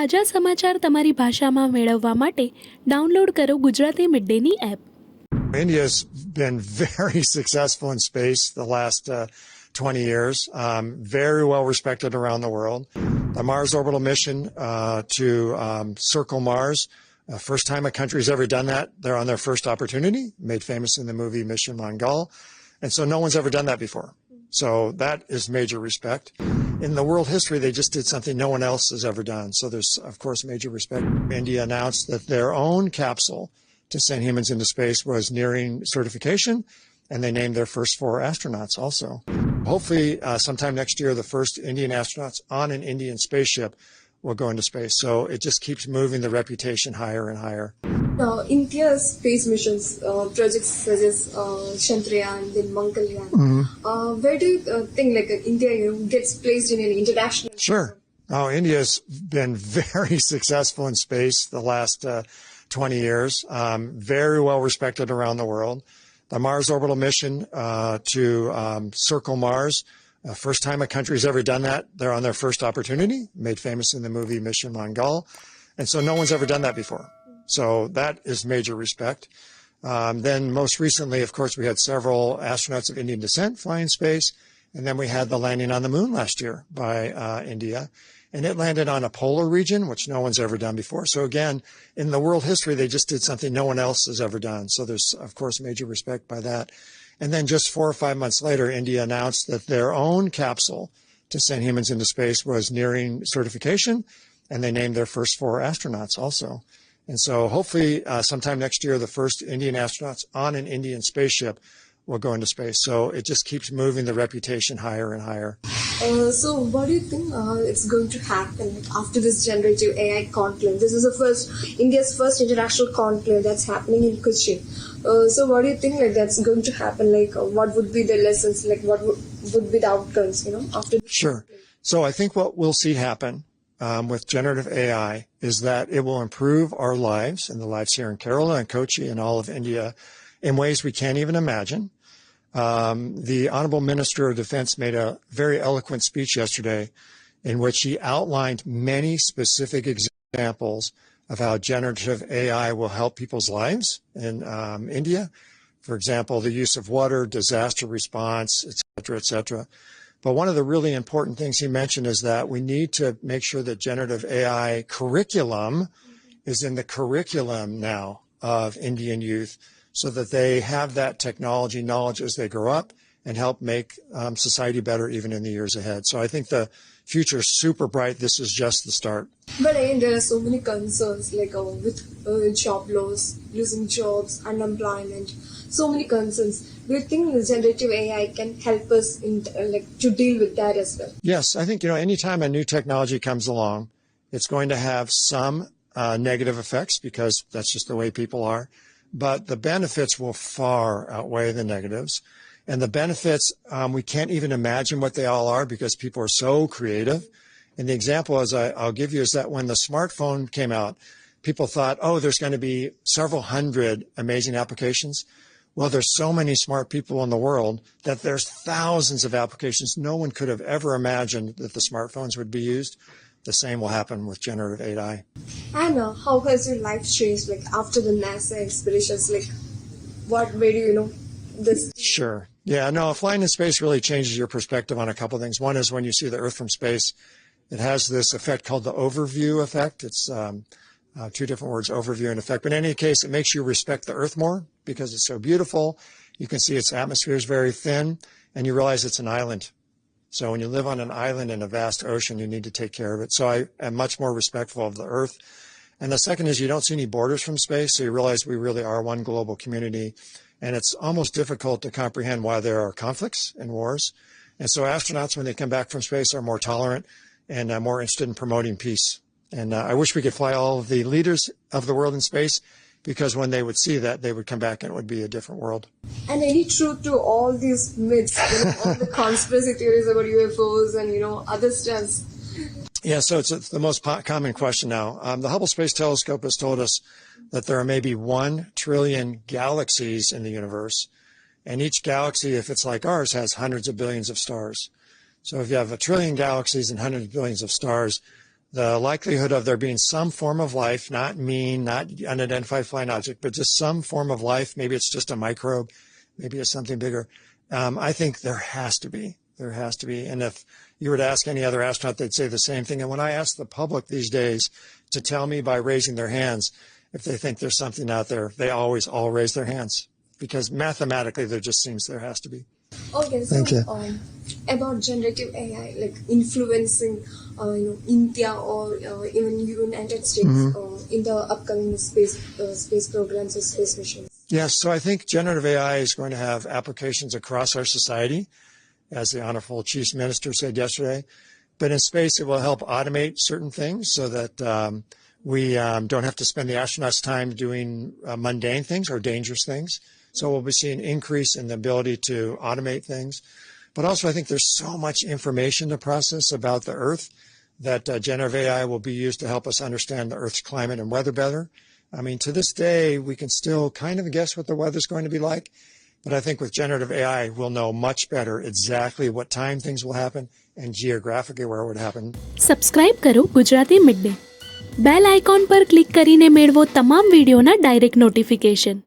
તાજા સમાચાર તમારી ભાષામાં મેળવવા માટે ડાઉનલોડ કરો Gujarati mid Danny app. India's been very successful in space the last 20 years, very well respected around the world. The Mars orbital mission to circle Mars, first time a country's ever done that. They're on their first opportunity, made famous in the movie Mission Mongol. And so no one's ever done that before. So that is major respect. In the world history, they just did something no one else has ever done. So there's, of course, major respect. India announced that their own capsule to send humans into space was nearing certification, and they named their first 4 astronauts also. Hopefully, sometime next year, the first Indian astronauts on an Indian spaceship will go into space. So it just keeps moving the reputation higher and higher. India's space missions, projects such as Chandrayaan, then Mangalyaan, where do you think India gets placed in an international? Sure. Oh, India's been very successful in space the last 20 years, very well respected around the world. The Mars orbital mission to circle Mars, first time a country's ever done that. They're on their first opportunity, made famous in the movie Mission Mongol. And so no one's ever done that before. So that is major respect. Then most recently, of course, we had several astronauts of Indian descent fly in space. And then we had the landing on the moon last year by India. And it landed on a polar region, which no one's ever done before. So again, in the world history, they just did something no one else has ever done. So there's, of course, major respect by that. And then just 4 or 5 months later, India announced that their own capsule to send humans into space was nearing certification, and they named their first 4 astronauts also. And so hopefully sometime next year, the first Indian astronauts on an Indian spaceship will go into space. So it just keeps moving the reputation higher and higher. So what do you think it's going to happen after this generative AI conclave? This is India's first international conclave that's happening in Kochi. So what do you think that's going to happen? What would be the lessons? What would be the outcomes, after this? Sure. So I think what we'll see happen with generative AI is that it will improve our lives and the lives here in Kerala and Kochi and all of India in ways we can't even imagine. The Honorable Minister of Defense made a very eloquent speech yesterday in which he outlined many specific examples of how generative AI will help people's lives in India. For example, the use of water, disaster response, et cetera, et cetera. But one of the really important things he mentioned is that we need to make sure that generative AI curriculum is in the curriculum now of Indian youth so that they have that technology knowledge as they grow up and help make society better even in the years ahead. So I think the future is super bright. This is just the start. But there are so many concerns with job loss, losing jobs, unemployment, so many concerns. Do you think the generative AI can help us to deal with that as well? Yes, I think, anytime a new technology comes along, it's going to have some negative effects because that's just the way people are. But the benefits will far outweigh the negatives. And the benefits, we can't even imagine what they all are because people are so creative. And the example I'll give you is that when the smartphone came out, people thought, there's going to be several hundred amazing applications. Well, there's so many smart people in the world that there's thousands of applications. No one could have ever imagined that the smartphones would be used. The same will happen with generative AI. And how has your life changed after the NASA expeditions? What made you this? Sure. Yeah, no, flying in space really changes your perspective on a couple of things. One is when you see the Earth from space, it has this effect called the overview effect. It's 2 different words, overview and effect. But in any case, it makes you respect the Earth more because it's so beautiful. You can see its atmosphere is very thin, and you realize it's an island. So when you live on an island in a vast ocean, you need to take care of it. So I am much more respectful of the Earth. And the second is you don't see any borders from space, so you realize we really are one global community. And it's almost difficult to comprehend why there are conflicts and wars. And so astronauts, when they come back from space, are more tolerant and more interested in promoting peace. And I wish we could fly all of the leaders of the world in space, because when they would see that, they would come back and it would be a different world. And any truth to all these myths, all the conspiracy theories about UFOs and, other stuff? Yeah, so it's the most common question now. The Hubble Space Telescope has told us that there are maybe 1 trillion galaxies in the universe. And each galaxy, if it's like ours, has hundreds of billions of stars. So if you have 1 trillion galaxies and hundreds of billions of stars, the likelihood of there being some form of life, not unidentified flying object, but just some form of life, maybe it's just a microbe, maybe it's something bigger, I think there has to be. There has to be. And if you were to ask any other astronaut, they'd say the same thing. And when I ask the public these days to tell me by raising their hands if they think there's something out there, they always all raise their hands, because mathematically there just seems there has to be. Okay, so Thank you. About generative AI, like influencing, India or even United States in the upcoming space programs or space missions. Yes, so I think generative AI is going to have applications across our society, as the Honorable Chief Minister said yesterday. But in space, it will help automate certain things so that we don't have to spend the astronauts' time doing mundane things or dangerous things. So we'll be seeing an increase in the ability to automate things. But also, I think there's so much information to process about the Earth that generative AI will be used to help us understand the Earth's climate and weather better. I mean, to this day, we can still kind of guess what the weather's going to be like. But I think with generative AI, we'll know much better exactly what time things will happen and geographically where it would happen. Subscribe કરો Gujarati mid day. Bell icon પર click કરીને મેળવો તમામ વિડીયોના direct notification.